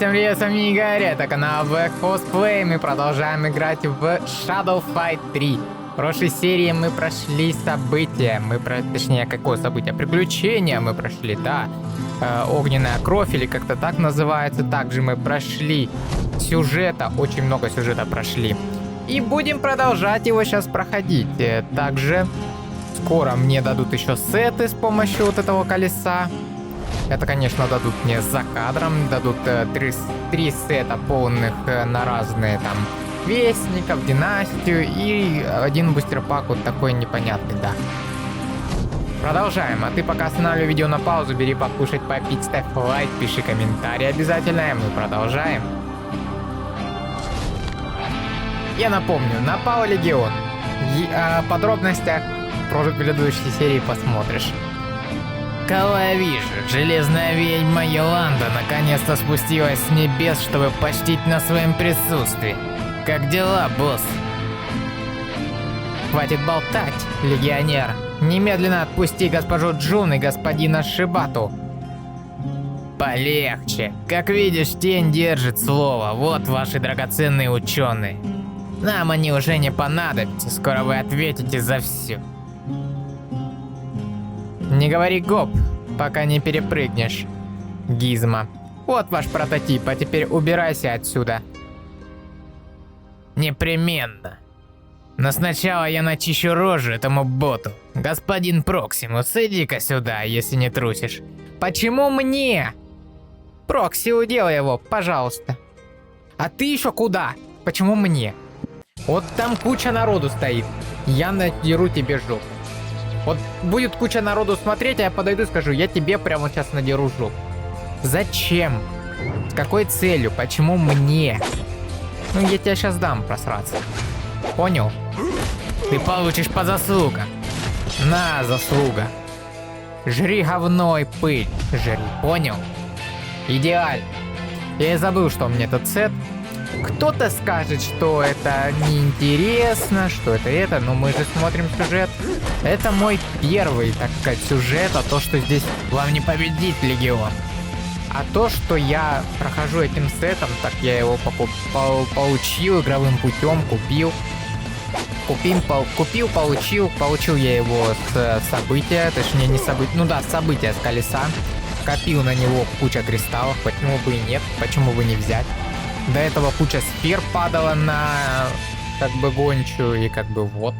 всем привет, с вами Игорь, это канал Black Host Play, мы продолжаем играть в Shadow Fight 3. В прошлой серии мы прошли события, точнее, какое событие? Приключения мы прошли, да. Огненная кровь, или как-то так называется. Также мы прошли сюжета, очень много сюжета прошли. И будем продолжать его сейчас проходить. Также скоро мне дадут еще сеты с помощью вот этого колеса. Это, конечно, дадут мне за кадром, дадут три сета полных на разные там вестников, династию и один бустер-пак вот такой непонятный, да. Продолжаем, а ты пока останавливай видео на паузу, бери покушать, попить, ставь лайк, пиши комментарий обязательно, и мы продолжаем. Я напомню, напал Легион. О подробностях в предыдущей серии посмотришь. Кого я вижу? Железная ведьма Йоланда наконец-то спустилась с небес, чтобы почтить на своем присутствии. Как дела, босс? Хватит болтать, легионер. Немедленно отпусти госпожу Джун и господина Шибату. Полегче. Как видишь, тень держит слово. Вот ваши драгоценные ученые. Нам они уже не понадобятся. Скоро вы ответите за все. Не говори гоп, пока не перепрыгнешь. Гизма. Вот ваш прототип, а теперь убирайся отсюда. Непременно. Но сначала я начищу рожу этому боту. Господин Проксимус, иди-ка сюда, если не трусишь. Почему мне? Прокси, уделай его, пожалуйста. А ты еще куда? Почему мне? Вот там куча народу стоит. Я надеру тебе жопу. Вот будет куча народу смотреть, а я подойду и скажу, я тебе прямо сейчас надеру жопу. Зачем? С какой целью? Почему мне? Ну, я тебя сейчас дам просраться. Понял? Ты получишь по заслугам. На, заслуга. Жри говно и пыль. Жри, понял? Идеально. Я и забыл, что у меня этот сет. Кто-то скажет, что это неинтересно, что это, но мы же смотрим сюжет. Это мой первый, так сказать, сюжет, а то, что здесь вам не победить Легион. А то, что я прохожу этим сетом, так я его получил игровым путем, получил я его с события, точнее не события, ну да, события с колеса. Копил на него куча кристаллов, почему бы и нет, почему бы не взять. До этого куча сфер падала на как бы гончую, и как бы вот.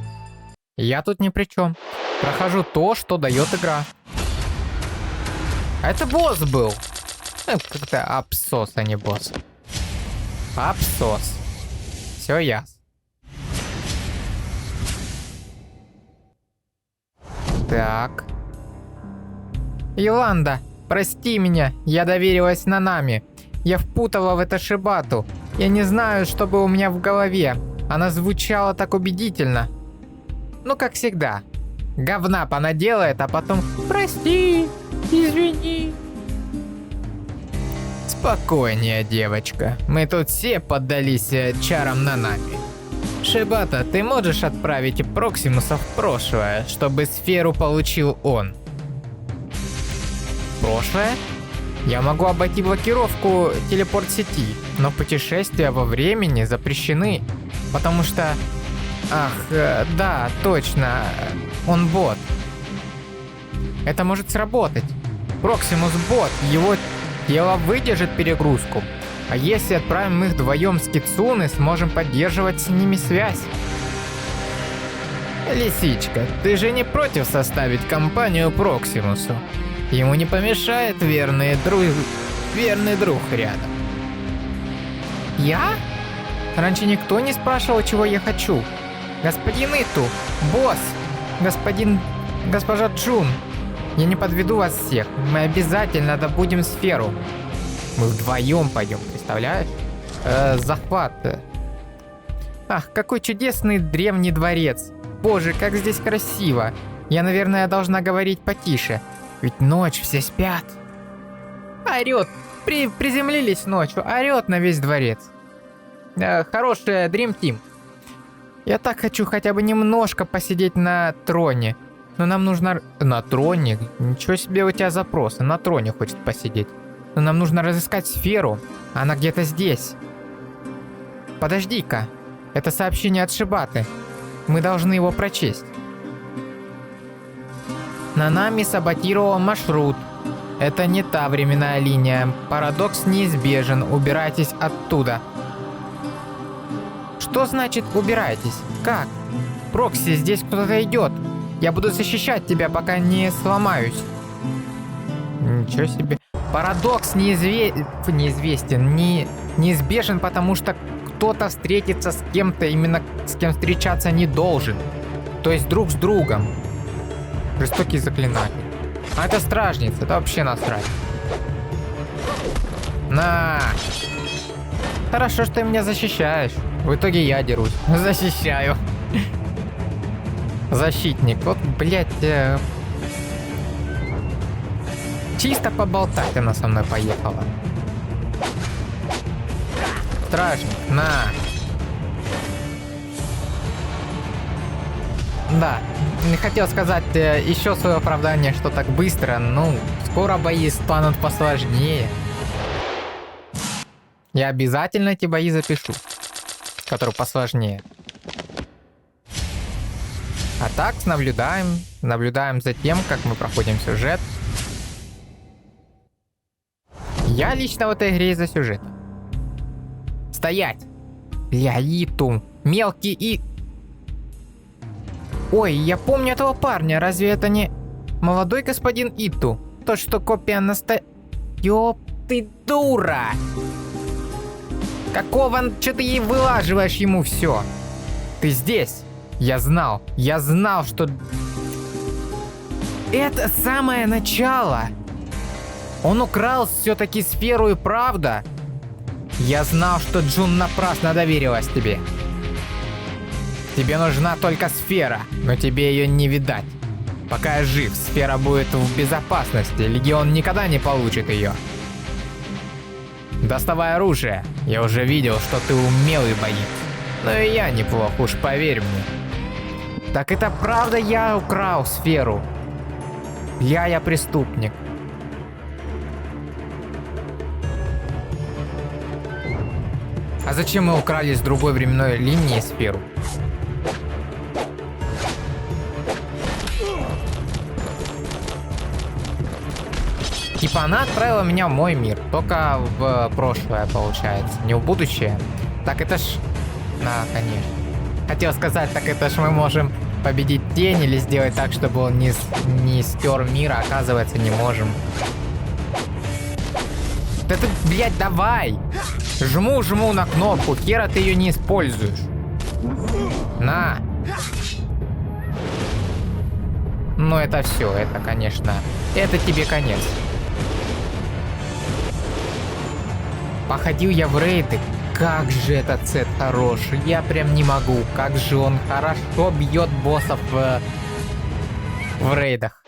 Я тут ни при чем. Прохожу то, что дает игра. А это босс был. Как-то абсос, а не босс. Абсос. Все ясно. Так. Йоланда, прости меня, я доверилась Нанами. Я впутала в это Шибату. Я не знаю, что было у меня в голове. Она звучала так убедительно. Ну, как всегда. Говна понаделает, а потом прости, извини. Спокойнее, девочка. Мы тут все поддались чарам Нанами. Шибата, ты можешь отправить Проксимуса в прошлое, чтобы сферу получил он? Прошлое? Я могу обойти блокировку телепорт-сети, но путешествия во времени запрещены, потому что... Ах, да, точно, он бот. Это может сработать. Проксимус бот, его тело выдержит перегрузку. А если отправим их вдвоем с Кицуны, сможем поддерживать с ними связь. Лисичка, ты же не против составить компанию Проксимусу? Ему не помешает верный друг рядом. Я? Раньше никто не спрашивал, чего я хочу. Господин Иту, босс, госпожа Джун, я не подведу вас всех. Мы обязательно добудем сферу. Мы вдвоем пойдем, представляешь? Захват. Ах, какой чудесный древний дворец. Боже, как здесь красиво. Я, наверное, должна говорить потише. Ведь ночь, все спят. Орёт. Приземлились ночью. Орёт на весь дворец. Хорошая Dream Team. Я так хочу хотя бы немножко посидеть на троне. Но нам нужно... На троне? Ничего себе у тебя запросы. На троне хочет посидеть. Но нам нужно разыскать сферу. Она где-то здесь. Подожди-ка. Это сообщение от Шибаты. Мы должны его прочесть. Нанами саботировал маршрут. Это не та временная линия. Парадокс неизбежен. Убирайтесь оттуда. Что значит убирайтесь? Как? Прокси, здесь кто-то идет. Я буду защищать тебя, пока не сломаюсь. Ничего себе. Парадокс неизвестен. Неизбежен, потому что кто-то встретится с кем-то, именно с кем встречаться не должен. То есть друг с другом. Жестокий заклинатель. А это стражница, это вообще насрать. На! Хорошо, что ты меня защищаешь. В итоге я дерусь. Защищаю. Защитник. Вот, блядь. Чисто поболтать она со мной поехала. Стражник, на. Да, не хотел сказать еще свое оправдание, что так быстро. Ну, скоро бои станут посложнее. Я обязательно эти бои запишу, которые посложнее. А так наблюдаем за тем, как мы проходим сюжет. Я лично в этой игре за сюжет. Стоять! Бля, Иту. Мелкий и... Ой, я помню этого парня. Разве это не молодой господин Иту? Тот, что копия Ёп ты дура! Какого... Чё ты ей вылаживаешь ему все? Ты здесь? Я знал, что... Это самое начало! Он украл все-таки сферу и правда? Я знал, что Джун напрасно доверилась тебе. Тебе нужна только сфера, но тебе ее не видать. Пока я жив, сфера будет в безопасности, Легион никогда не получит ее. Доставай оружие, я уже видел, что ты умелый боец. Но и я неплох, уж поверь мне. Так это правда я украл сферу? Я преступник. А зачем мы украли с другой временной линии сферу? Типа она отправила меня в мой мир, только в прошлое получается, не в будущее. Так это ж... Да, конечно. Хотел сказать, так это ж мы можем победить тень или сделать так, чтобы он не стер мир, а оказывается не можем. Да ты, блядь, давай! Жму на кнопку, хера ты ее не используешь. На! Ну это все, это, конечно, это тебе конец. Походил я в рейды, как же этот сет хорош, я прям не могу, как же он хорошо бьет боссов в рейдах.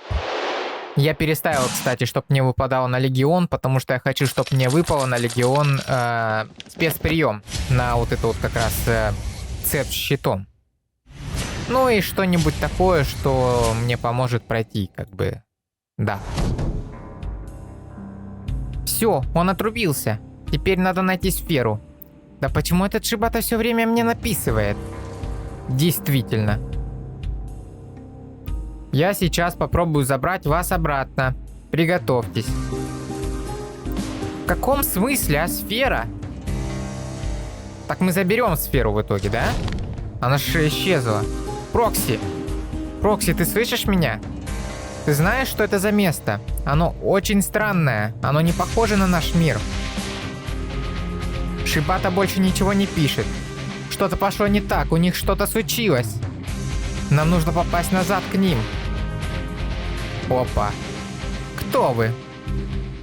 Я переставил, кстати, чтобы мне выпадало на Легион, потому что я хочу, чтобы мне выпало на Легион спецприем на вот это вот как раз цепь с щитом. Ну и что-нибудь такое, что мне поможет пройти, как бы, да. Все, он отрубился. Теперь надо найти сферу. Да почему этот Шибата все время мне написывает? Действительно. Я сейчас попробую забрать вас обратно. Приготовьтесь. В каком смысле? А сфера? Так мы заберем сферу в итоге, да? Она же исчезла. Прокси! Прокси, ты слышишь меня? Ты знаешь, что это за место? Оно очень странное. Оно не похоже на наш мир. Шибата больше ничего не пишет. Что-то пошло не так, у них что-то случилось. Нам нужно попасть назад к ним. Опа. Кто вы?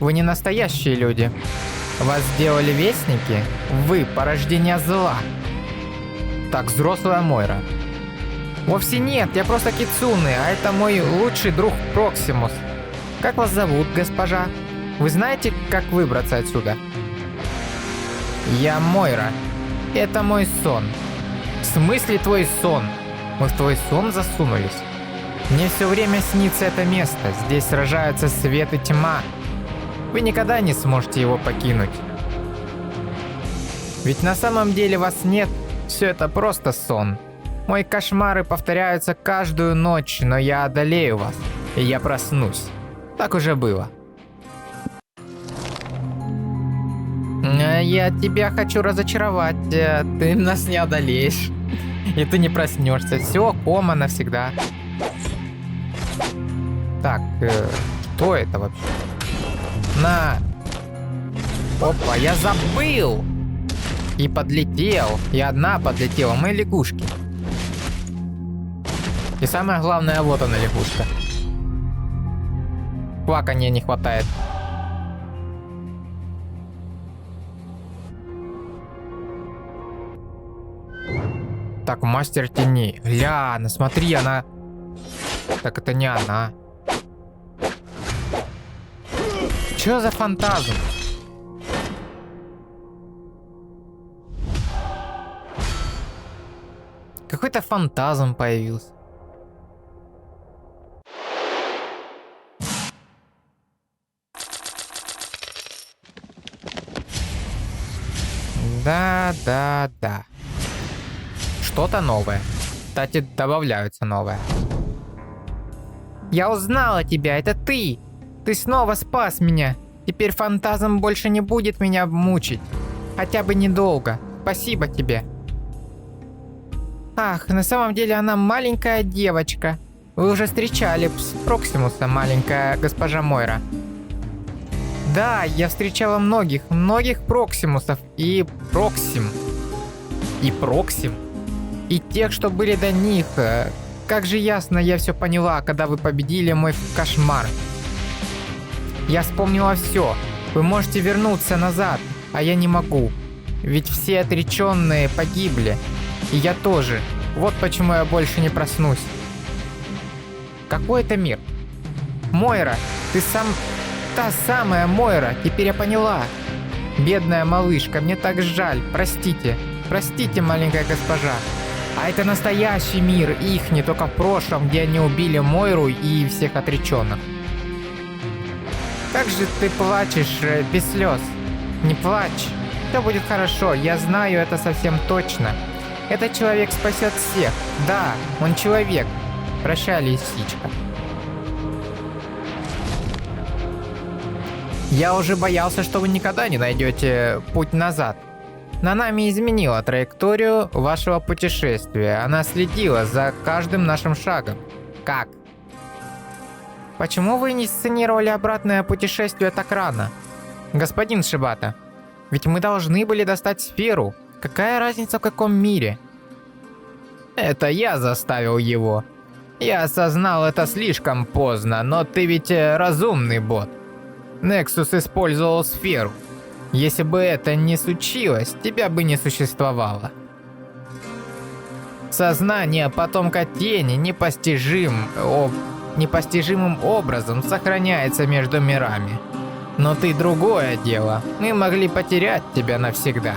Вы не настоящие люди. Вас сделали вестники? Вы порождение зла. Так, взрослая Мойра. Вовсе нет, я просто Кицуне, а это мой лучший друг Проксимус. Как вас зовут, госпожа? Вы знаете, как выбраться отсюда? Я Мойра. Это мой сон. В смысле твой сон? Мы в твой сон засунулись? Мне все время снится это место. Здесь сражаются свет и тьма. вы никогда не сможете его покинуть. Ведь на самом деле вас нет, все это просто сон. Мои кошмары повторяются каждую ночь, но я одолею вас, и я проснусь. Так уже было. Я тебя хочу разочаровать, ты нас не одолеешь. И ты не проснешься. Все, кома навсегда. Так, что это вообще? На. Опа, я забыл. И подлетел. И одна подлетела. Мы лягушки. И самое главное, вот она лягушка. Плакания не хватает. Так, мастер теней. Ля, ну смотри, она... Так это не она. Чё за фантазм? Какой-то фантазм появился. Да. Что-то новое. Кстати, добавляются новое. Я узнала тебя, это ты! Ты снова спас меня. Теперь фантазм больше не будет меня мучить. Хотя бы недолго. Спасибо тебе. Ах, на самом деле она маленькая девочка. Вы уже встречали Проксимуса, маленькая госпожа Мойра. Да, я встречала многих Проксимусов и Проксим. И тех, что были до них. Как же ясно я все поняла, когда вы победили мой кошмар. Я вспомнила все. Вы можете вернуться назад, а я не могу. Ведь все отреченные погибли. И я тоже. Вот почему я больше не проснусь. Какой это мир? Мойра, ты сам... Та самая Мойра, теперь я поняла. Бедная малышка, мне так жаль. Простите, маленькая госпожа. А это настоящий мир, их не только в прошлом, где они убили Мойру и всех отреченных. Как же ты плачешь без слез? Не плачь, все будет хорошо, я знаю это совсем точно. Этот человек спасет всех, да, он человек. Прощай, лисичка. Я уже боялся, что вы никогда не найдете путь назад. Нанами изменила траекторию вашего путешествия. Она следила за каждым нашим шагом. Как? Почему вы не сценировали обратное путешествие так рано? Господин Шибата, ведь мы должны были достать сферу. Какая разница в каком мире? Это я заставил его. Я осознал это слишком поздно, но ты ведь разумный бот. Нексус использовал сферу. Если бы это не случилось, тебя бы не существовало. Сознание потомка тени непостижимым образом сохраняется между мирами. Но ты другое дело. Мы могли потерять тебя навсегда.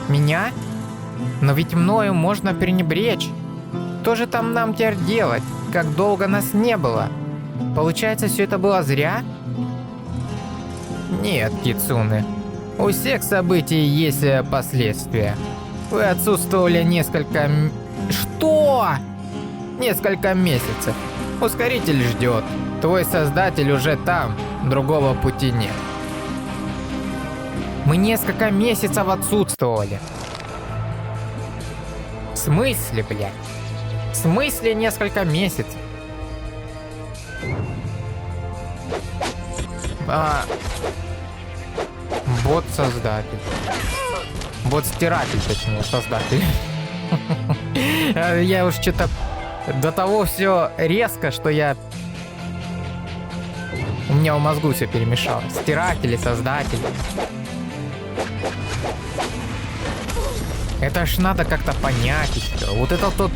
Меня? Но ведь мною можно пренебречь. Что же там нам теперь делать? Как долго нас не было? Получается, все это было зря? Нет, Кицуне. У всех событий есть последствия. Вы отсутствовали несколько... Что? Несколько месяцев. Ускоритель ждет. Твой создатель уже там. Другого пути нет. Мы несколько месяцев отсутствовали. В смысле, блядь? В смысле несколько месяцев? Бот-создатель. Бот-стиратель, точнее, создатель. Я уж что-то... До того все резко, что я... У меня в мозгу все перемешалось. Стиратель и создатель. Это ж надо как-то понять еще. Вот это тот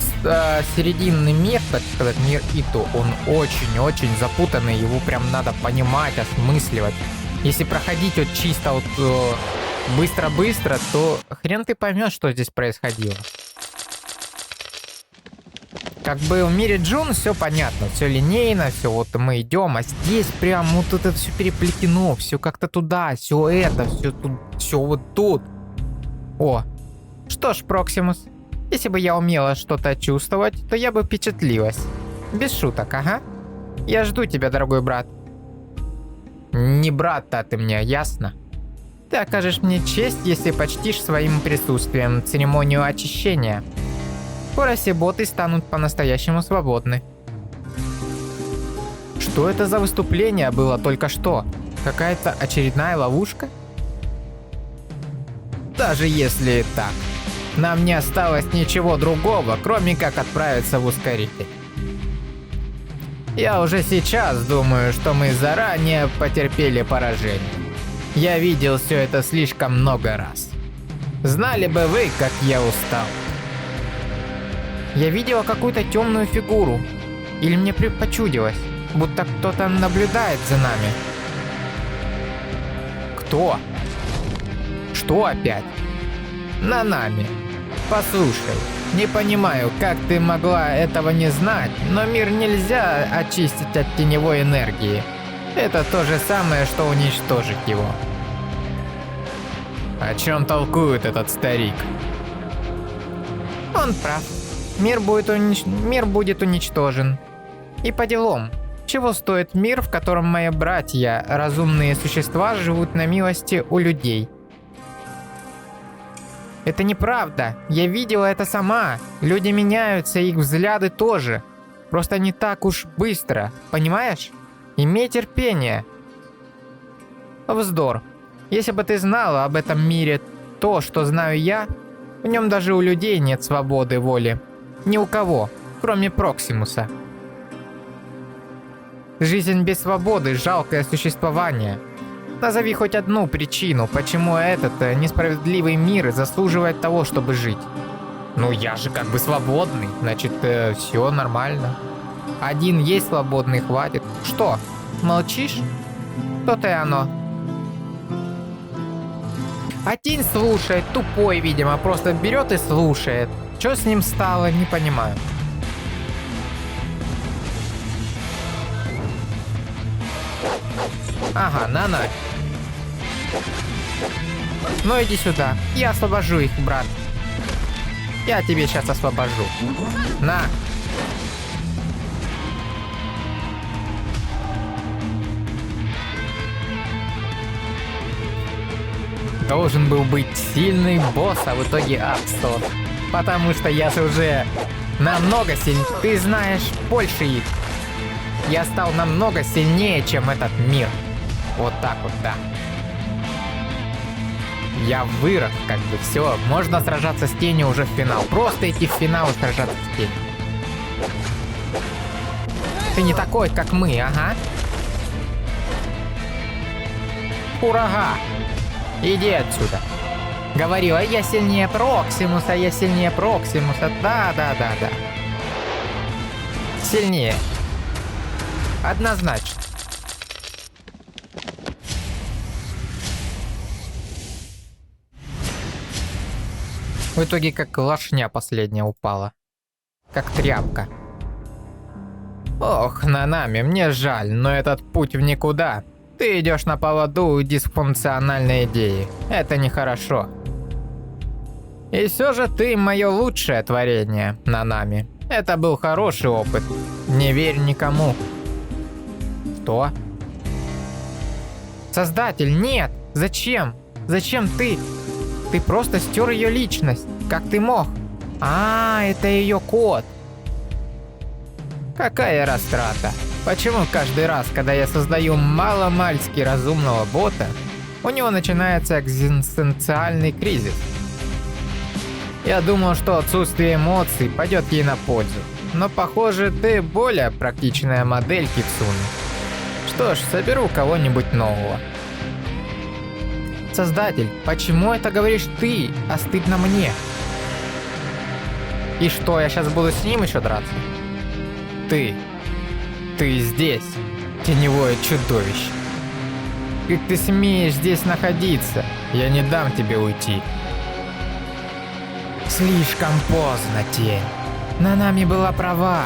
серединный мир, так сказать, мир Ито, он очень-очень запутанный. Его прям надо понимать, осмысливать. Если проходить вот чисто вот быстро-быстро, то хрен ты поймешь, что здесь происходило. Как бы в мире Джун все понятно, все линейно, все вот мы идем, а здесь прям вот это все переплетено, все как-то туда, все это, все тут, все вот тут. О, что ж, Проксимус, если бы я умела что-то чувствовать, то я бы впечатлилась. Без шуток, ага. Я жду тебя, дорогой брат. Не брат-то ты мне, ясно? Ты окажешь мне честь, если почтишь своим присутствием церемонию очищения. Скоро все боты станут по-настоящему свободны. Что это за выступление было только что? Какая-то очередная ловушка? Даже если так, нам не осталось ничего другого, кроме как отправиться в ускоритель. Я уже сейчас думаю, что мы заранее потерпели поражение. Я видел все это слишком много раз. Знали бы вы, как я устал. Я видела какую-то темную фигуру. Или мне почудилось, будто кто-то наблюдает за нами. Кто? Что опять? Нанами. Послушай, не понимаю, как ты могла этого не знать, но мир нельзя очистить от теневой энергии. Это то же самое, что уничтожить его. О чем толкует этот старик? Он прав. Мир будет уничтожен. И по делам. Чего стоит мир, в котором мои братья, разумные существа, живут на милости у людей? Это неправда. Я видела это сама. Люди меняются, их взгляды тоже. Просто не так уж быстро. Понимаешь? Имей терпение. Вздор. Если бы ты знала об этом мире то, что знаю я, в нем даже у людей нет свободы воли. Ни у кого, кроме Проксимуса. Жизнь без свободы – жалкое существование. Назови хоть одну причину, почему этот несправедливый мир заслуживает того, чтобы жить. Ну я же как бы свободный, значит все нормально. Один есть свободный, хватит. Что, молчишь? То-то и оно. Один слушает, тупой, видимо, просто берет и слушает. Что с ним стало, не понимаю. Ага, Нана. Ну иди сюда, я освобожу их, брат. Я тебе сейчас освобожу. На. Должен был быть сильный босс, а в итоге абсурд. Потому что я же уже намного сильнее. Ты знаешь больше их. Я стал намного сильнее, чем этот мир. Вот так вот, да. Я вырос, как бы, все. Можно сражаться с тенью уже в финал. Просто идти в финал и сражаться с тенью. Ты не такой, как мы, ага. Урага! Иди отсюда. Говорила, я сильнее Проксимуса, я сильнее Проксимуса. Да. Сильнее. Однозначно. В итоге как лошня последняя упала. Как тряпка. Ох, Нанами, мне жаль, но этот путь в никуда. Ты идешь на поводу у дисфункциональной идеи. Это нехорошо. И все же ты мое лучшее творение, Нанами. Это был хороший опыт. Не верь никому. Что? Создатель, нет! Зачем? Зачем ты? Ты просто стер ее личность. Как ты мог? Это ее код. Какая растрата. Почему каждый раз, когда я создаю маломальски разумного бота, у него начинается экзистенциальный кризис? Я думал, что отсутствие эмоций пойдет ей на пользу. Но похоже, ты более практичная модель, Кицуны. Что ж, соберу кого-нибудь нового. Создатель, почему это говоришь ты, а стыдно мне? И что, я сейчас буду с ним еще драться? Ты здесь, теневое чудовище. Как ты смеешь здесь находиться? Я не дам тебе уйти. Слишком поздно, тень. Нанами была права.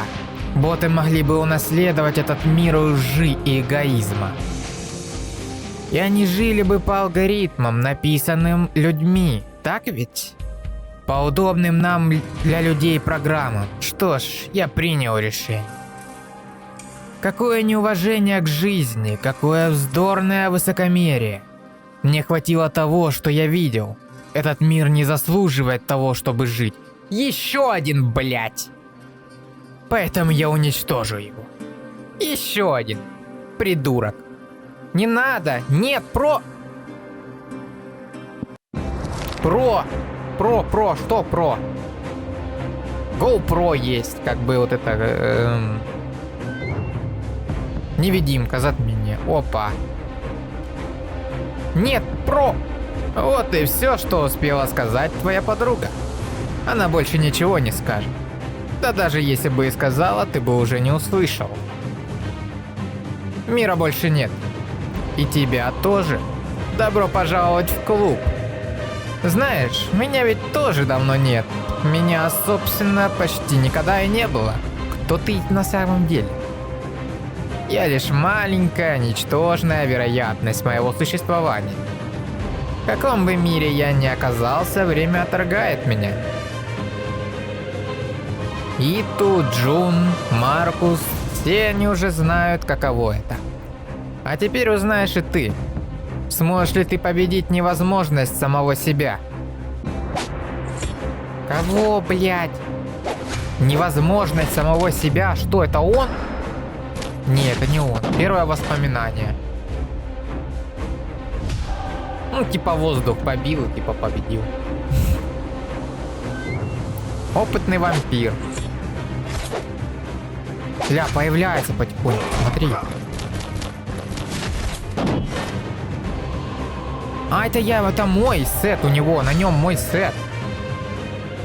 Боты могли бы унаследовать этот мир лжи и эгоизма. И они жили бы по алгоритмам, написанным людьми, так ведь? По удобным нам для людей программам. Что ж, я принял решение. Какое неуважение к жизни, какое вздорное высокомерие. Мне хватило того, что я видел. Этот мир не заслуживает того, чтобы жить. Еще один, блядь! Поэтому я уничтожу его. Еще один. Придурок. Не надо. Нет, Про, что Про? GoPro есть, как бы вот это... Невидимка, затмение. Опа. Нет, Про! Вот и все, что успела сказать твоя подруга. Она больше ничего не скажет. Да даже если бы и сказала, ты бы уже не услышал. Мира больше нет. И тебя тоже. Добро пожаловать в клуб. Знаешь, меня ведь тоже давно нет. Меня, собственно, почти никогда и не было. Кто ты на самом деле? Я лишь маленькая, ничтожная вероятность моего существования. В каком бы мире я ни оказался, время отторгает меня. Иту, Джун, Маркус, все они уже знают, каково это. А теперь узнаешь и ты. Сможешь ли ты победить невозможность самого себя? Кого, блядь? Невозможность самого себя? Что, это он? Не, это не он. Первое воспоминание. Ну, типа воздух побил и типа победил. Опытный вампир. Ля, появляется потихоньку, смотри. А, это мой сет у него, на нем мой сет.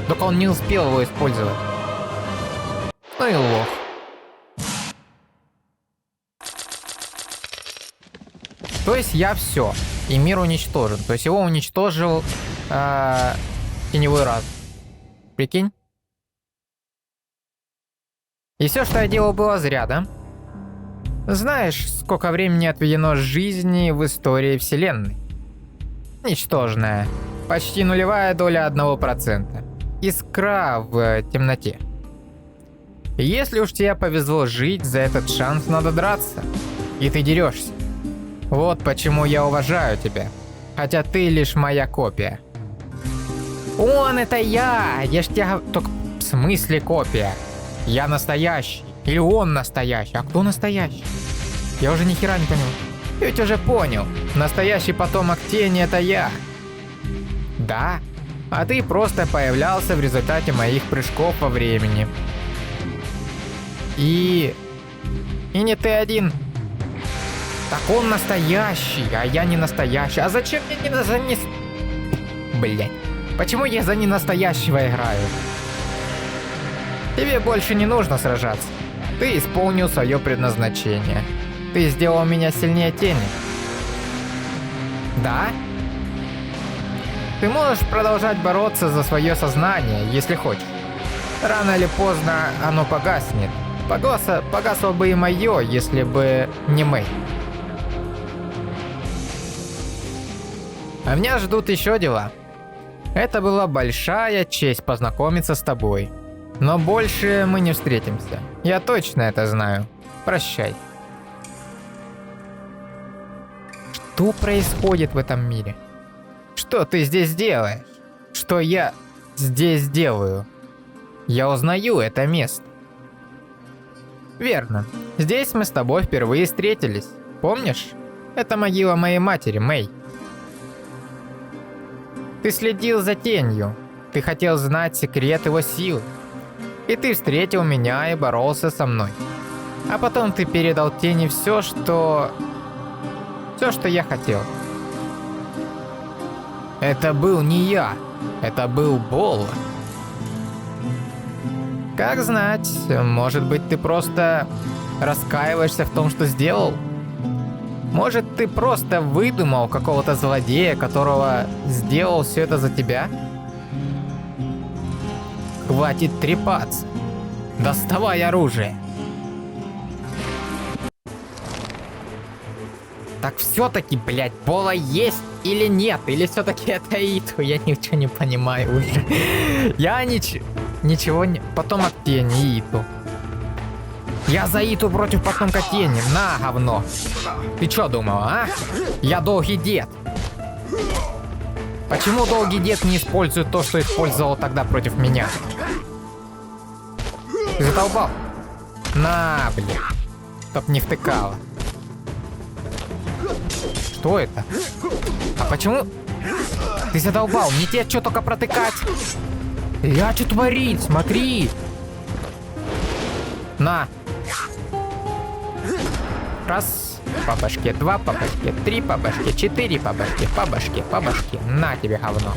Только он не успел его использовать. Ну и лох. То есть я все, и мир уничтожен. То есть его уничтожил теневой разум. Прикинь? И все, что я делал, было зря, да? Знаешь, сколько времени отведено жизни в истории Вселенной? Ничтожная. Почти нулевая доля 1%. Искра в темноте. И если уж тебе повезло жить, за этот шанс надо драться. И ты дерешься. Вот почему я уважаю тебя. Хотя ты лишь моя копия. Он, это я! Я ж тебя... Только в смысле копия? Я настоящий. Или он настоящий? А кто настоящий? Я уже ни хера не понял. Ты ведь уже понял. Настоящий потомок тени — это я. Да? А ты просто появлялся в результате моих прыжков во времени. И не ты один. Так он настоящий, а я не настоящий. А зачем мне не за не... Блять. Почему я за ненастоящего играю? Тебе больше не нужно сражаться. Ты исполнил свое предназначение. Ты сделал меня сильнее тени. Да? Ты можешь продолжать бороться за свое сознание, если хочешь. Рано или поздно оно погаснет. Погасло бы и мое, если бы не Мэй. А меня ждут еще дела. Это была большая честь познакомиться с тобой. Но больше мы не встретимся. Я точно это знаю. Прощай. Что происходит в этом мире? Что ты здесь делаешь? Что я здесь делаю? Я узнаю это место. Верно. Здесь мы с тобой впервые встретились. Помнишь? Это могила моей матери, Мэй. Ты следил за тенью. Ты хотел знать секрет его силы. И ты встретил меня и боролся со мной. А потом ты передал тени все, что я хотел. Это был не я. Это был Болла. Как знать, может быть, ты просто раскаиваешься в том, что сделал? Может, ты просто выдумал какого-то злодея, которого сделал все это за тебя? Хватит трепаться. Доставай оружие. Так все-таки, блядь, Бола есть или нет? Или все-таки это Иту? Я ничего не понимаю уже. Я ничего не... Потомок Тени, Иту. Я за Иту против потомка Тени. На, говно. Ты что думал, а? Я долгий дед. Почему долгий дед не использует то, что использовал тогда против меня? Ты задолбал? На, блин. Чтоб не втыкало. Что это? А почему? Ты задолбал, мне тебе что только протыкать? Я что творить, смотри. На. Раз по башке, два по башке, три по башке, четыре по башке, по башке, по башке. На тебе говно.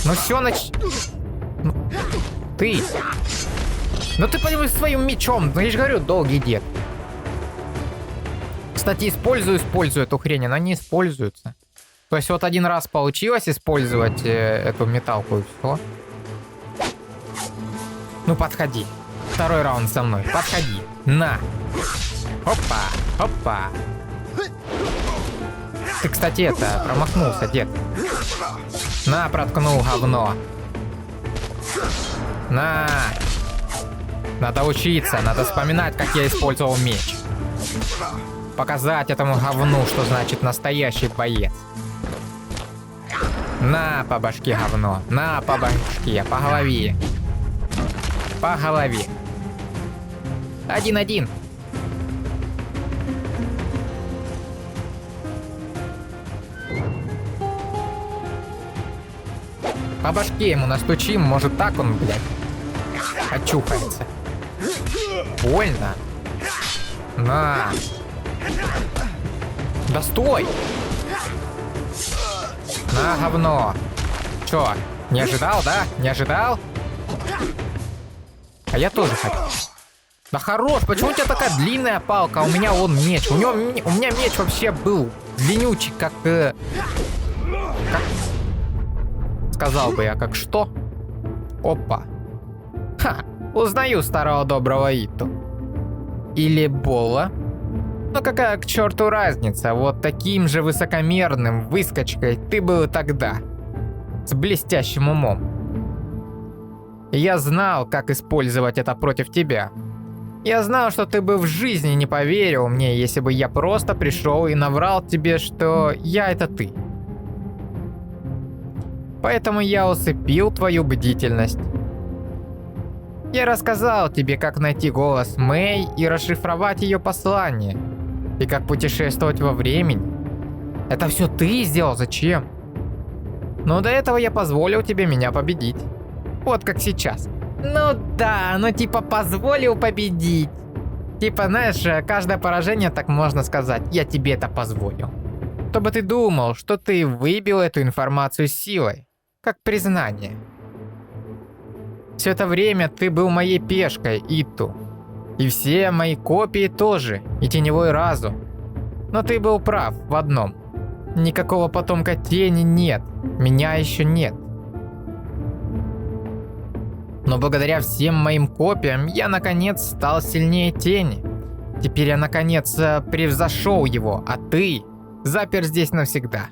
Ну все, Ну, ты. Ну ты понимаешь своим мечом, ну я же говорю, долгий дед. Кстати, использую эту хрень, она не используется. То есть вот один раз получилось использовать эту металку и все. Ну подходи. Второй раунд со мной. Подходи. На. Опа. Опа. Ты, кстати, это, промахнулся, дед. На, проткнул говно. На. Надо учиться, надо вспоминать, как я использовал меч. Показать этому говну, что значит настоящий боец. На по башке, говно. На по башке, по голове. По голове. 1-1. По башке ему настучим, может так он, блядь, очухается. Больно. На. Да стой! На, говно. Чё, не ожидал, да? Не ожидал? А я тоже хочу. Да хорош, почему у тебя такая длинная палка, а у меня вон меч. У меня меч вообще был длиннючий, как... Сказал бы я, как что? Опа. Ха, узнаю старого доброго Иту. Или Бола. Ну какая к черту разница, вот таким же высокомерным выскочкой ты был тогда. С блестящим умом. Я знал, как использовать это против тебя. Я знал, что ты бы в жизни не поверил мне, если бы я просто пришел и наврал тебе, что я это ты. Поэтому я усыпил твою бдительность. Я рассказал тебе, как найти голос Мэй и расшифровать ее послание. И как путешествовать во времени. Это все ты сделал, зачем? Но до этого я позволил тебе меня победить. Вот как сейчас. Ну да, ну типа позволил победить. Типа, знаешь, каждое поражение, так можно сказать, я тебе это позволил. Чтобы ты думал, что ты выбил эту информацию силой. Как признание. Все это время ты был моей пешкой, Иту. И все мои копии тоже, и теневой разум. Но ты был прав в одном. Никакого потомка тени нет, меня еще нет. Но благодаря всем моим копиям я наконец стал сильнее тени. Теперь я наконец превзошел его, а ты запер здесь навсегда.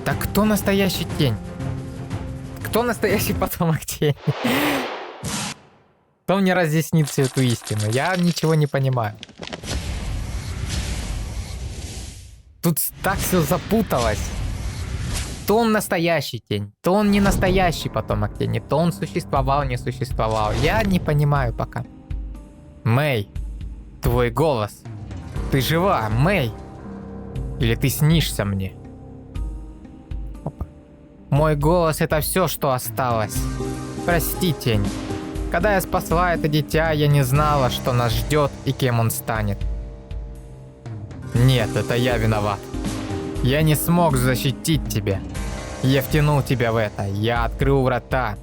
Так кто настоящий тень? Кто настоящий потомок тени? Кто мне разъяснит всю эту истину? Я ничего не понимаю. Тут так все запуталось. То он настоящий тень, то он не настоящий потомок тени, то он существовал, не существовал. Я не понимаю пока. Мэй, твой голос. Ты жива, Мэй? Или ты снишься мне? Опа. Мой голос — это все, что осталось. Прости, тень. Когда я спасла это дитя, я не знала, что нас ждет и кем он станет. Нет, это я виноват. Я не смог защитить тебя. Я втянул тебя в это, я открыл врата.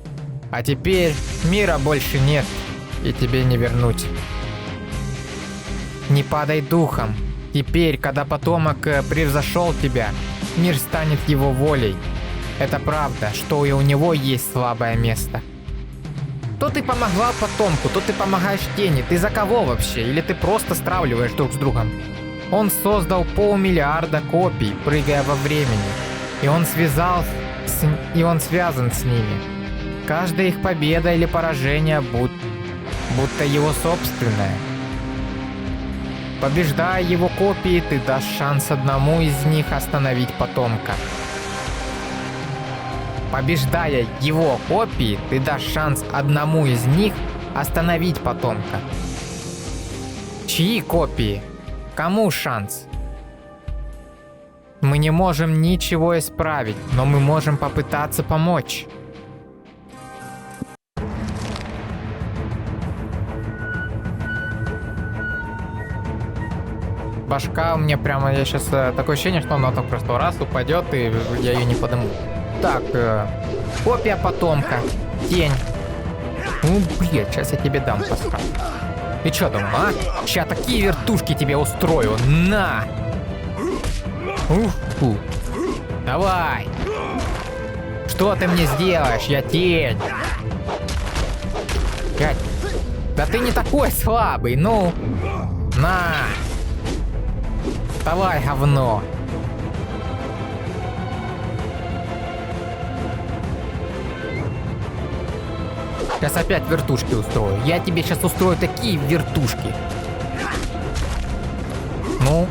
А теперь мира больше нет, и тебе не вернуть. Не падай духом. Теперь, когда потомок превзошел тебя, мир станет его волей. Это правда, что и у него есть слабое место. То ты помогла потомку, то ты помогаешь тени. Ты за кого вообще? Или ты просто стравливаешь друг с другом? Он создал 500 миллиарда копий, прыгая во времени. И он связан с ними. Каждая их победа или поражение будто его собственное. Побеждая его копии, ты дашь шанс одному из них остановить потомка. Побеждая его копии, ты дашь шанс одному из них остановить потомка. Чьи копии? Кому шанс? Мы не можем ничего исправить, но мы можем попытаться помочь. Башка у меня прямо, я сейчас такое ощущение, что она так просто раз упадет, и я ее не подниму. Так, копия потомка, тень. Ну, блядь, сейчас я тебе дам посрать. Ты чё думал, а? Сейчас такие вертушки тебе устрою, на! Ух-ху. Давай! Что ты мне сделаешь, я тень? Да ты не такой слабый, ну! На! Давай, говно! Сейчас опять вертушки устрою. Я тебе сейчас устрою такие вертушки. Ну?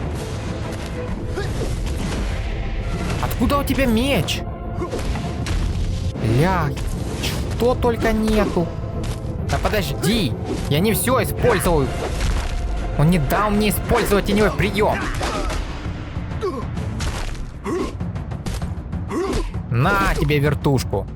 Откуда у тебя меч? Бля, что только нету. Да подожди, я не все использовал. Он не дал мне использовать теневой прием. На тебе вертушку.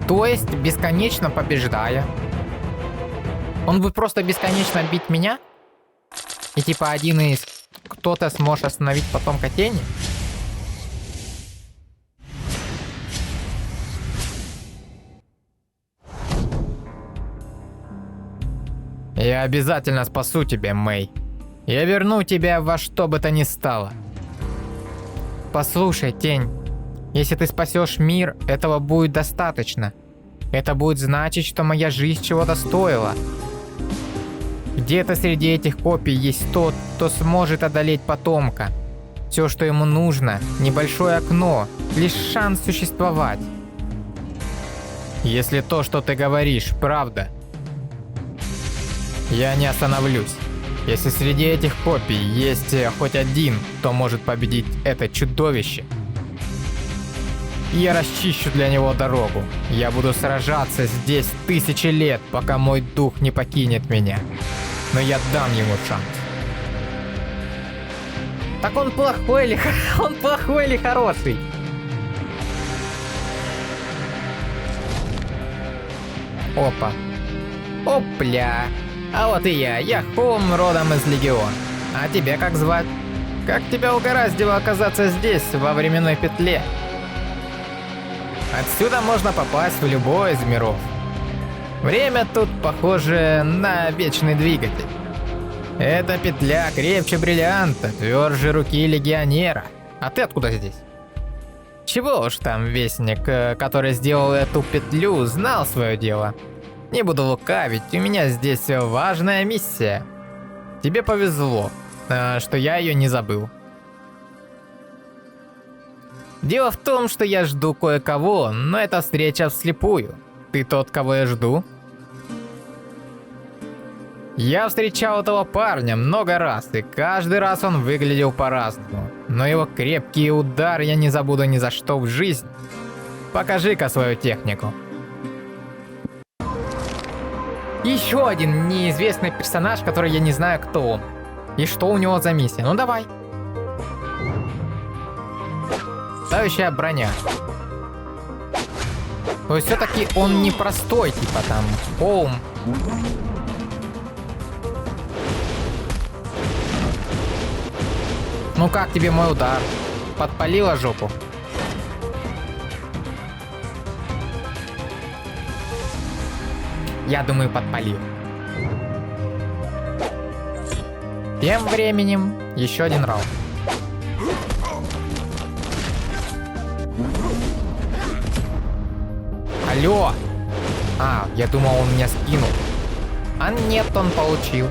То есть, бесконечно побеждая, он будет просто бесконечно бить меня? И типа один из кто-то сможет остановить потомка тени? Я обязательно спасу тебя, Мэй. Я верну тебя во что бы то ни стало. Послушай, тень. Если ты спасешь мир, этого будет достаточно. Это будет значить, что моя жизнь чего-то стоила. Где-то среди этих копий есть тот, кто сможет одолеть потомка. Все, что ему нужно, небольшое окно, лишь шанс существовать. Если то, что ты говоришь, правда, я не остановлюсь. Если среди этих копий есть хоть один, кто может победить это чудовище, я расчищу для него дорогу. Я буду сражаться здесь 1000 лет, пока мой дух не покинет меня. Но я дам ему шанс. Так он плохой или хороший? Опа. Опля. А вот и я Хоум, родом из Легиона. А тебя как звать? Как тебя угораздило оказаться здесь, во временной петле? Отсюда можно попасть в любой из миров. Время тут похоже на вечный двигатель. Эта петля крепче бриллианта, тверже руки легионера. А ты откуда здесь? Чего уж там, вестник, который сделал эту петлю, знал свое дело. Не буду лукавить, у меня здесь важная миссия. Тебе повезло, что я ее не забыл. Дело в том, что я жду кое-кого, но это встреча вслепую. Ты тот, кого я жду? Я встречал этого парня много раз, и каждый раз он выглядел по-разному. Но его крепкий удар я не забуду ни за что в жизни. Покажи-ка свою технику. Еще один неизвестный персонаж, который я не знаю, кто он. И что у него за миссия. Ну давай. Ставящая броня. То есть все-таки он не простой, типа там Хоум. Ну как тебе мой удар? Подпалила жопу? Я думаю, подпалил. Тем временем еще один раунд. Алло! А, я думал, он меня скинул. А нет, он получил.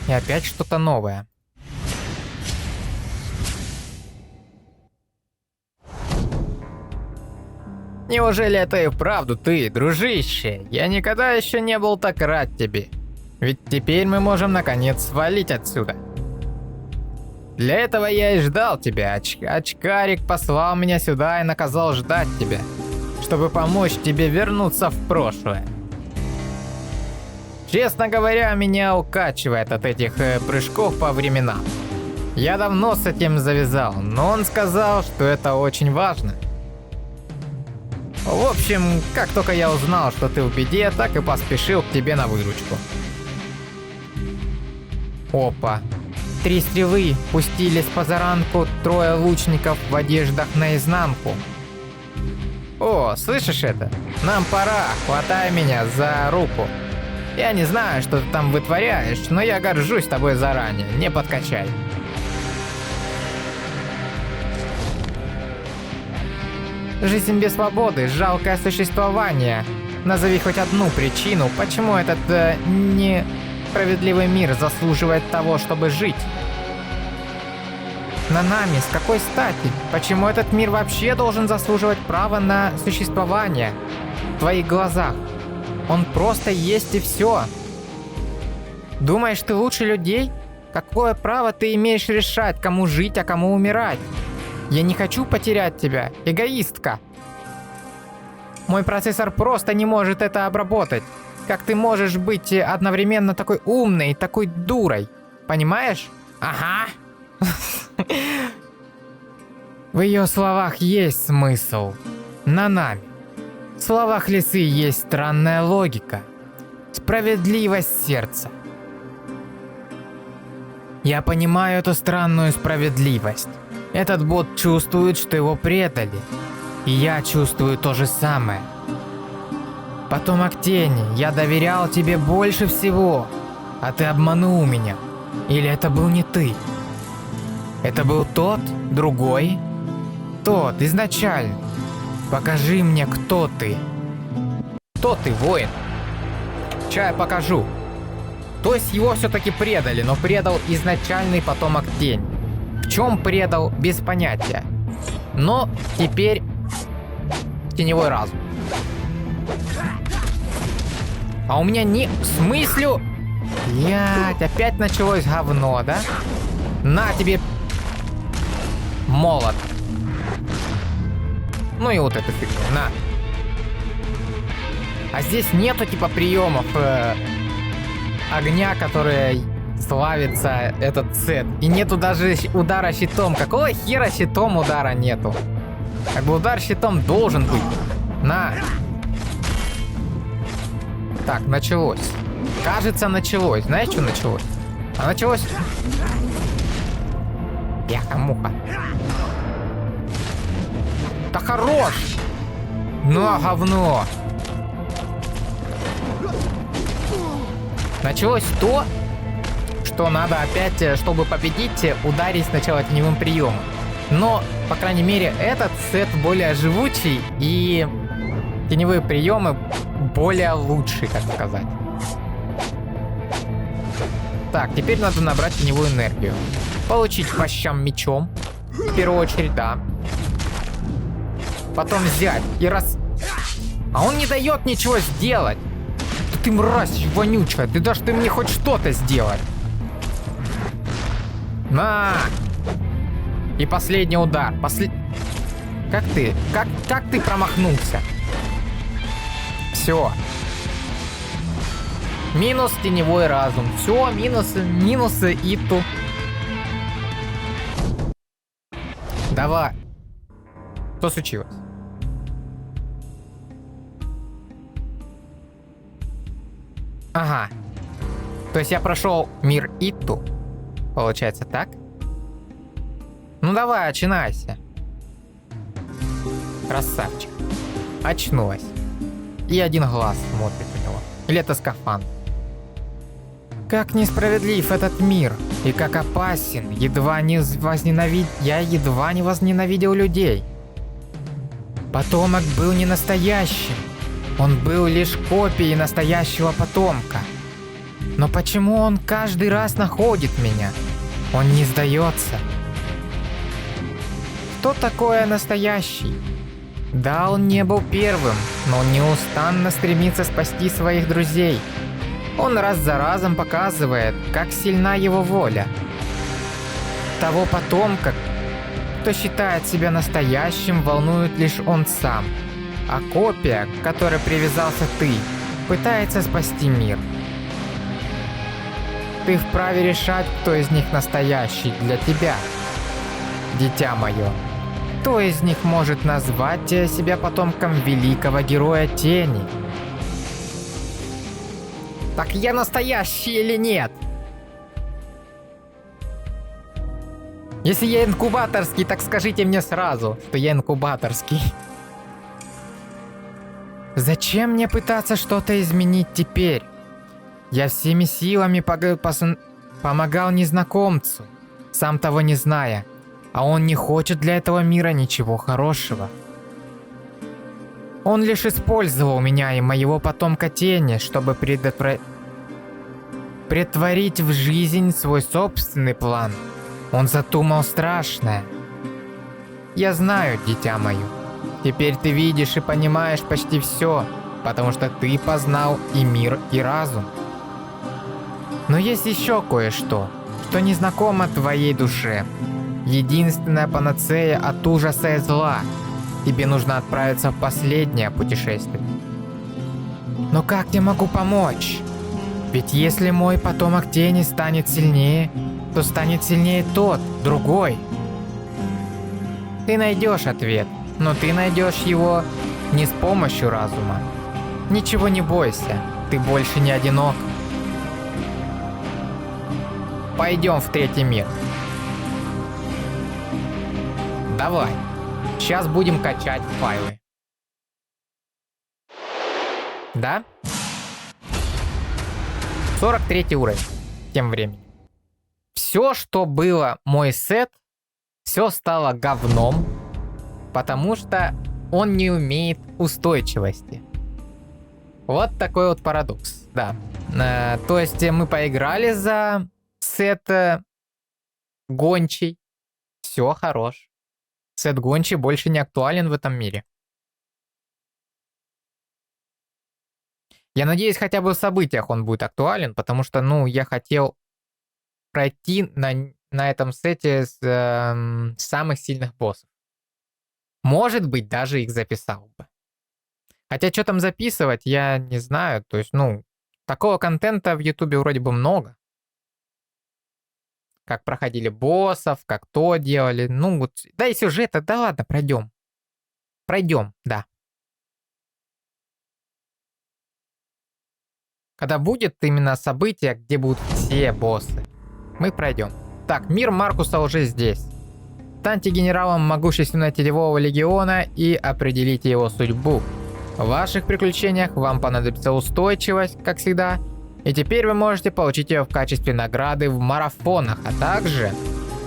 И опять что-то новое. Неужели это и вправду ты, дружище? Я никогда еще не был так рад тебе. Ведь теперь мы можем наконец свалить отсюда. Для этого я и ждал тебя. Очкарик послал меня сюда и наказал ждать тебя, чтобы помочь тебе вернуться в прошлое. Честно говоря, меня укачивает от этих прыжков по временам. Я давно с этим завязал, но он сказал, что это очень важно. В общем, как только я узнал, что ты в беде, так и поспешил к тебе на выручку. Опа. 3 стрелы пустили с позаранку 3 лучников в одеждах наизнанку. О, слышишь это? Нам пора, хватай меня за руку. Я не знаю, что ты там вытворяешь, но я горжусь тобой заранее, не подкачай. Жизнь без свободы, жалкое существование. Назови хоть одну причину, почему этот несправедливый мир заслуживает того, чтобы жить. Нанами, с какой стати? Почему этот мир вообще должен заслуживать права на существование? В твоих глазах. Он просто есть и все. Думаешь, ты лучше людей? Какое право ты имеешь решать, кому жить, а кому умирать? Я не хочу потерять тебя, эгоистка. Мой процессор просто не может это обработать. Как ты можешь быть одновременно такой умной и такой дурой? Понимаешь? Ага. В ее словах есть смысл. Нанами. В словах лисы есть странная логика. Справедливость сердца. Я понимаю эту странную справедливость. Этот бот чувствует, что его предали. И я чувствую то же самое. Потомок Тени, я доверял тебе больше всего, а ты обманул меня. Или это был не ты? Это был тот, другой? Тот, изначальный. Покажи мне, кто ты. Кто ты, воин? Ща я покажу. То есть его все-таки предали, но предал изначальный потомок Тени. В чем предал, без понятия. Но теперь теневой разум. А у меня не... В смысле? Блять, опять началось говно, да? На тебе... молот. Ну и вот эту фигню, на. А здесь нету типа приемов огня, которые славится этот сет. И нету даже удара щитом. Какого хера щитом удара нету? Как бы удар щитом должен быть. На. Так, началось. Кажется, началось. Знаешь, что началось? А началось... Яха-муха. Да хорош! Ну, говно! Началось то, что надо опять, чтобы победить, ударить сначала теневым приемом. Но, по крайней мере, этот сет более живучий и теневые приемы более лучшие, так сказать. Так, теперь надо набрать теневую энергию. Получить по щам мечом. В первую очередь, да. Потом взять и раз... А он не дает ничего сделать. Да ты мразь вонючая, ты дашь ты мне хоть что-то сделать. На! И последний удар. Как ты? Как ты промахнулся? Все. Минус теневой разум. Все, минусы Иту. Давай. Что случилось? Ага. То есть я прошел мир Итту. Получается так? Ну давай, очинайся. Красавчик. Очнулась. И один глаз смотрит у него. Или это скафандр. Как несправедлив этот мир. И как опасен. Я едва не возненавидел людей. Потомок был не настоящим. Он был лишь копией настоящего потомка. Но почему он каждый раз находит меня? Он не сдается. Кто такое настоящий? Да, он не был первым, но он неустанно стремится спасти своих друзей. Он раз за разом показывает, как сильна его воля. Того потомка, кто считает себя настоящим, волнует лишь он сам. А копия, к которой привязался ты, пытается спасти мир. Ты вправе решать, кто из них настоящий для тебя, дитя мое. Кто из них может назвать себя потомком великого героя Тени? Так я настоящий или нет? Если я инкубаторский, так скажите мне сразу, что я инкубаторский. Зачем мне пытаться что-то изменить теперь? Я всеми силами помогал незнакомцу, сам того не зная, а он не хочет для этого мира ничего хорошего. Он лишь использовал меня и моего потомка Тени, чтобы претворить в жизнь свой собственный план. Он задумал страшное. Я знаю, дитя мое. Теперь ты видишь и понимаешь почти все, потому что ты познал и мир, и разум. Но есть еще кое-что, что незнакомо твоей душе. Единственная панацея от ужаса и зла. Тебе нужно отправиться в последнее путешествие. Но как я могу помочь? Ведь если мой потомок Тени станет сильнее, то станет сильнее тот, другой. Ты найдешь ответ, но ты найдешь его не с помощью разума. Ничего не бойся, ты больше не одинок. Пойдем в третий мир. Давай. Сейчас будем качать файлы. Да? 43 уровень. Тем временем. Все, что было мой сет, все стало говном, потому что он не умеет устойчивости. Вот такой вот парадокс, да. То есть мы поиграли за сет гончий. Все хорош. Сет гончий больше не актуален в этом мире. Я надеюсь, хотя бы в событиях он будет актуален, потому что, я хотел пройти на этом сете с самых сильных боссов. Может быть, даже их записал бы. Хотя, что там записывать, я не знаю. То есть, такого контента в Ютубе вроде бы много. Как проходили боссов, как то делали. Да и сюжета, да ладно, пройдем. Пройдем, да. Когда будет именно событие, где будут все боссы, мы пройдем. Так, мир Маркуса уже здесь. Станьте генералом могущественного Теневого легиона и определите его судьбу. В ваших приключениях вам понадобится устойчивость, как всегда. И теперь вы можете получить ее в качестве награды в марафонах, а также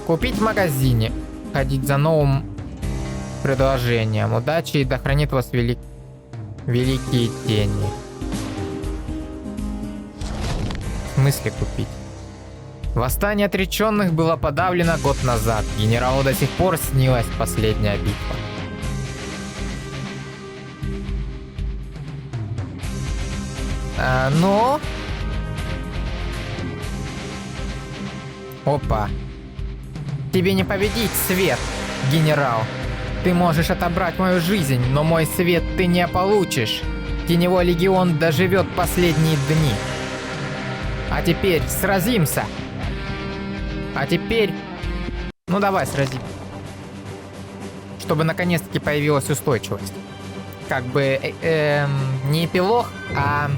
купить в магазине, ходить за новым предложением. Удачи и да хранит вас великие тени. В смысле купить? Восстание отреченных было подавлено год назад. Генералу до сих пор снилась последняя битва. Опа. Тебе не победить, свет, генерал. Ты можешь отобрать мою жизнь, но мой свет ты не получишь. Теневой легион доживет последние дни. А теперь сразимся. А теперь... давай сразим. Чтобы наконец-таки появилась устойчивость. Как бы не эпилог, а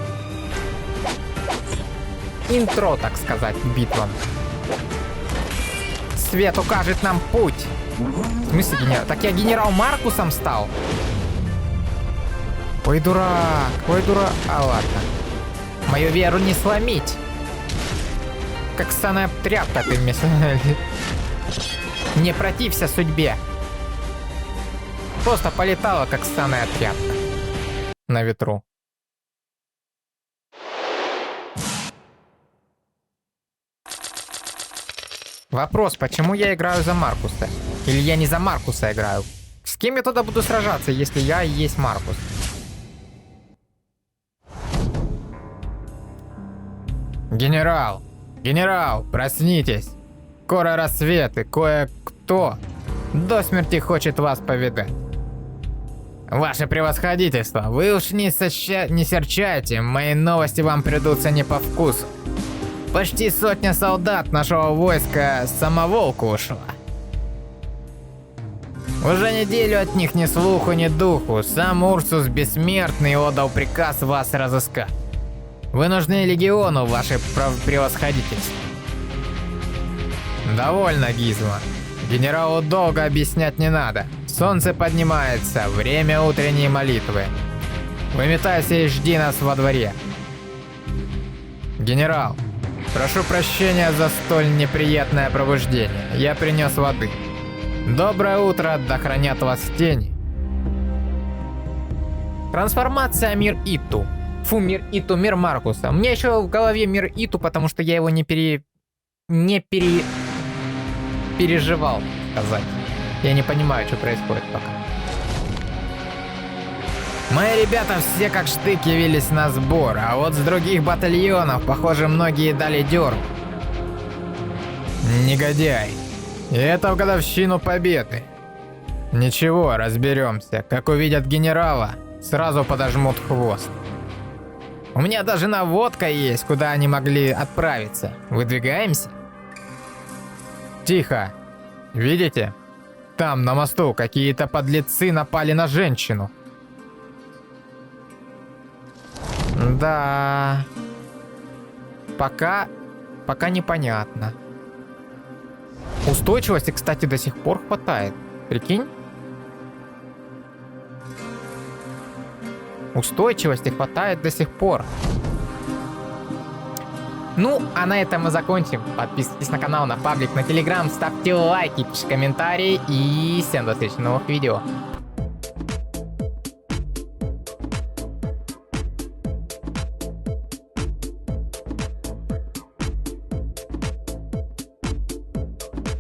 интро, так сказать, к битвам. Свет укажет нам путь. В смысле генерал? Так я генерал Маркусом стал? Ой, дурак, ой, дурак. А ладно. Мою веру не сломить. Как ссаная тряпка ты мне. Не протився судьбе. Просто полетала, как ссаная тряпка. На ветру. Вопрос, почему я играю за Маркуса? Или я не за Маркуса играю? С кем я тогда буду сражаться, если я и есть Маркус? Генерал! Генерал, проснитесь! Скоро рассвет, и кое-кто до смерти хочет вас повидать. Ваше превосходительство, вы уж не серчайте, мои новости вам придутся не по вкусу. Почти 100 солдат нашего войска самоволку ушла. Уже неделю от них ни слуху, ни духу. Сам Урсус Бессмертный отдал приказ вас разыскать. Вы нужны легиону, ваше превосходительство. Довольно, Гизма. Генералу долго объяснять не надо. Солнце поднимается, время утренней молитвы. Выметайся и жди нас во дворе. Генерал, прошу прощения за столь неприятное пробуждение. Я принес воды. Доброе утро, да хранят вас тени. Трансформация Мир Иту. Фу, Мир Иту, Мир Маркуса. У меня еще в голове Мир Иту, потому что я его переживал, сказать. Я не понимаю, что происходит пока. Мои ребята все как штык явились на сбор, а вот с других батальонов, похоже, многие дали дёру. Негодяй. И это в годовщину победы. Ничего, разберемся. Как увидят генерала, сразу подожмут хвост. У меня даже наводка есть, куда они могли отправиться. Выдвигаемся? Тихо. Видите? Там, на мосту, какие-то подлецы напали на женщину. Да. Пока непонятно. Устойчивости, кстати, до сих пор хватает. Прикинь? Устойчивости хватает до сих пор. Ну, а на этом мы закончим. Подписывайтесь на канал, на паблик, на телеграм, ставьте лайки, пишите комментарии и всем до встречи в новых видео.